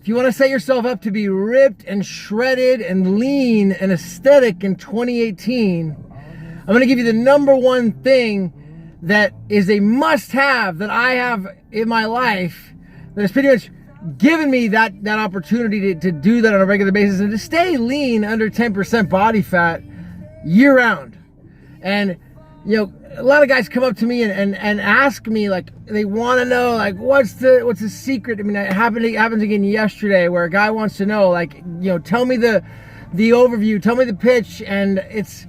If you want to set yourself up to be ripped and shredded and lean and aesthetic in 2018, I'm going to give you the number one thing that is a must-have that I have in my life that has pretty much given me that opportunity to do that on a regular basis and to stay lean under 10% body fat year round. And, you know, a lot of guys come up to me and ask me, like, they want to know, like, what's the secret? I mean, it happened again yesterday where a guy wants to know, like, you know, tell me the overview, tell me the pitch. And it's,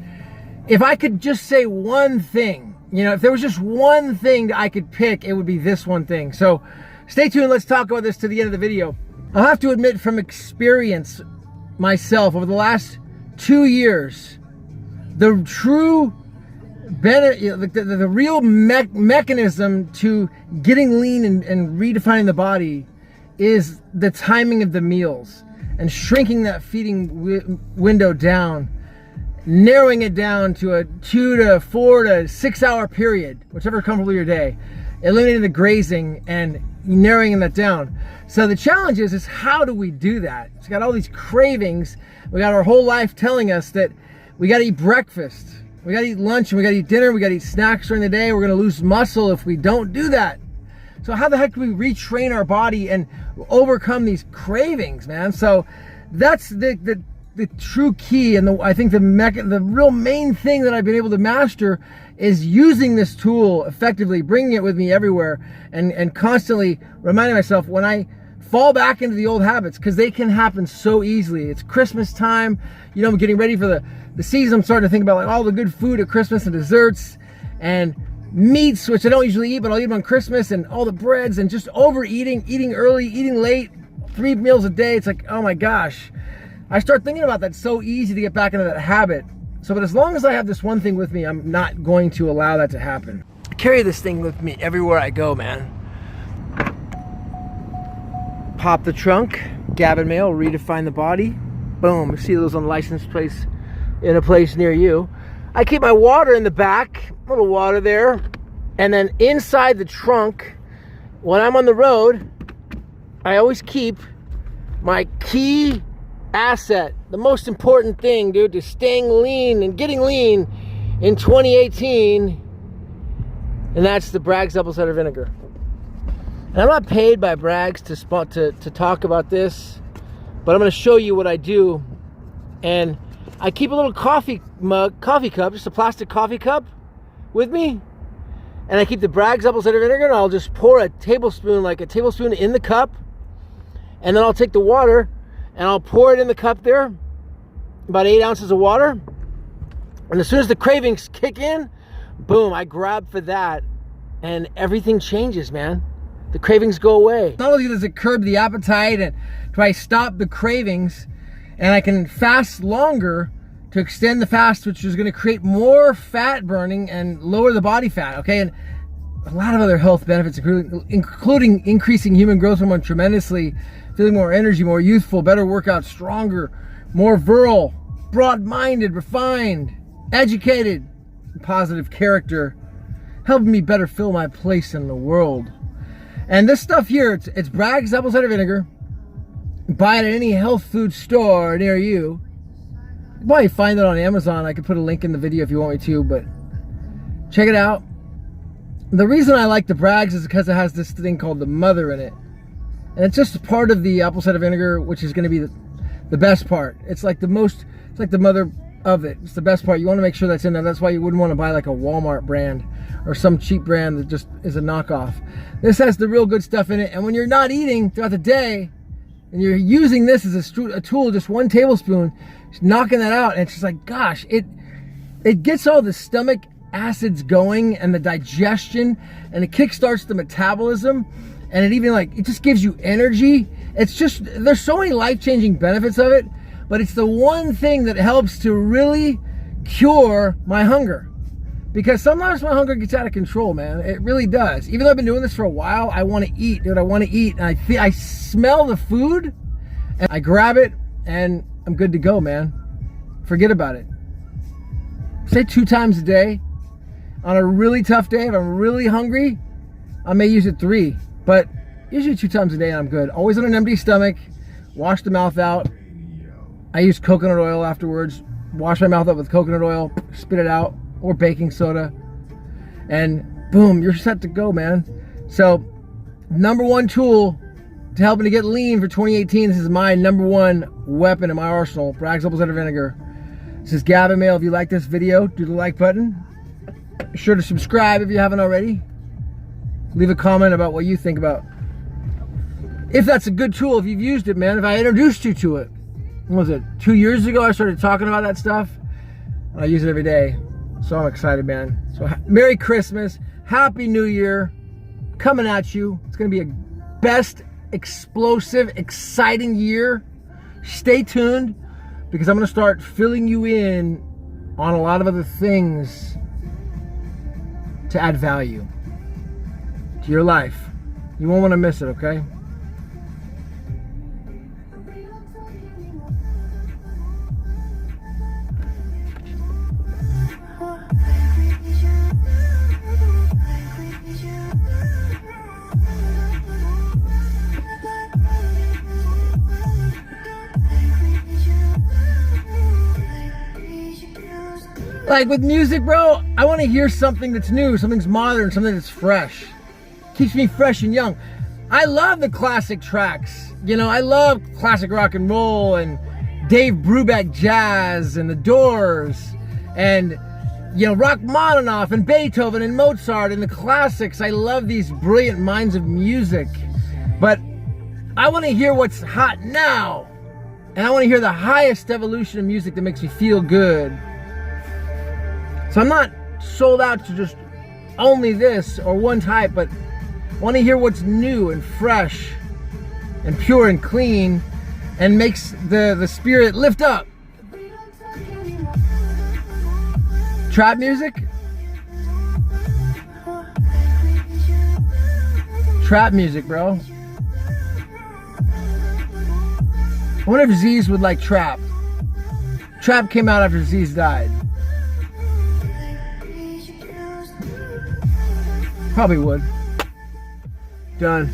if I could just say one thing, you know, if there was just one thing that I could pick, it would be this one thing. So stay tuned. Let's talk about this to the end of the video. I'll have to admit from experience myself over the last 2 years, the true the real mechanism to getting lean and redefining the body is the timing of the meals and shrinking that feeding window down, narrowing it down to a 2 to 4 to 6 hour period, whichever comfortable your day, eliminating the grazing and narrowing that down. So the challenge is how do we do that? It's got all these cravings. We got our whole life telling us that we got to eat breakfast, we got to eat lunch, and we got to eat dinner, we got to eat snacks during the day. We're going to lose muscle if we don't do that. So how the heck do we retrain our body and overcome these cravings, man? So that's the true key, and I think the real main thing that I've been able to master is using this tool effectively, bringing it with me everywhere, and constantly reminding myself when I fall back into the old habits, because they can happen so easily. It's Christmas time, you know, I'm getting ready for the season. I'm starting to think about like all the good food at Christmas and desserts and meats, which I don't usually eat, but I'll eat them on Christmas, and all the breads, and just overeating, eating early, eating late, 3 meals a day. It's like, oh my gosh. I start thinking about that. It's so easy to get back into that habit. So, but as long as I have this one thing with me, I'm not going to allow that to happen. I carry this thing with me everywhere I go, man. Pop the trunk, Gavin Mail, redefine the body. Boom, you see those on license plates in a place near you. I keep my water in the back, a little water there. And then inside the trunk, when I'm on the road, I always keep my key asset, the most important thing, dude, to staying lean and getting lean in 2018, and that's the Bragg's Apple Cider Vinegar. And I'm not paid by Bragg's to talk about this, but I'm going to show you what I do. And I keep a little coffee cup, just a plastic coffee cup with me, and I keep the Bragg's Apple Cider Vinegar, and I'll just pour a tablespoon in the cup, and then I'll take the water and I'll pour it in the cup there, about 8 ounces of water. And as soon as the cravings kick in, boom, I grab for that, and everything changes, man. The cravings go away. Not only does it curb the appetite and do I stop the cravings, and I can fast longer to extend the fast, which is going to create more fat burning and lower the body fat, okay? And a lot of other health benefits, including increasing human growth hormone tremendously, feeling more energy, more youthful, better workout, stronger, more virile, broad-minded, refined, educated, positive character, helping me better fill my place in the world. And this stuff here, it's Bragg's Apple Cider Vinegar. Buy it at any health food store near you. You can probably find it on Amazon. I could put a link in the video if you want me to, but check it out. The reason I like the Bragg's is because it has this thing called the mother in it. And it's just part of the apple cider vinegar, which is going to be the best part. It's like the mother of it. It's the best part. You want to make sure that's in there. That's why you wouldn't want to buy like a Walmart brand or some cheap brand that just is a knockoff. This has the real good stuff in it. And when you're not eating throughout the day and you're using this as a tool, just 1 tablespoon, just knocking that out, and it's just like, gosh, it gets all the stomach acids going and the digestion, and it kickstarts the metabolism. And it just gives you energy. It's just, there's so many life-changing benefits of it, but it's the one thing that helps to really cure my hunger. Because sometimes my hunger gets out of control, man. It really does. Even though I've been doing this for a while, I want to eat, dude. I want to eat. And I smell the food, and I grab it, and I'm good to go, man. Forget about it. Say 2 times a day. On a really tough day, if I'm really hungry, I may use it 3. But usually 2 times a day and I'm good. Always on an empty stomach. wash the mouth out. I use coconut oil afterwards. Wash my mouth up with coconut oil, spit it out, or baking soda, and boom, you're set to go, man. So, number one tool to help me to get lean for 2018. This is my number one weapon in my arsenal. Bragg's Apple Cider Vinegar. This is Gavin Mail. If you like this video, do the like button. Be sure to subscribe if you haven't already. Leave a comment about what you think about. If that's a good tool, if you've used it, man. If I introduced you to it. What was it? 2 years ago I started talking about that stuff. I use it every day. So I'm excited, man. So Merry Christmas. Happy New Year. Coming at you. It's going to be a best, explosive, exciting year. Stay tuned, because I'm going to start filling you in on a lot of other things to add value to your life. You won't want to miss it, okay? Like with music, bro, I want to hear something that's new, something's modern, something that's fresh. Keeps me fresh and young. I love the classic tracks. You know, I love classic rock and roll and Dave Brubeck jazz and the Doors and, you know, Rachmaninoff and Beethoven and Mozart and the classics. I love these brilliant minds of music. But I want to hear what's hot now. And I want to hear the highest evolution of music that makes me feel good. So I'm not sold out to just only this or one type, but I want to hear what's new and fresh and pure and clean and makes the spirit lift up. Trap music? Trap music, bro. I wonder if Z's would like trap. Trap came out after Z's died. Probably would. Done.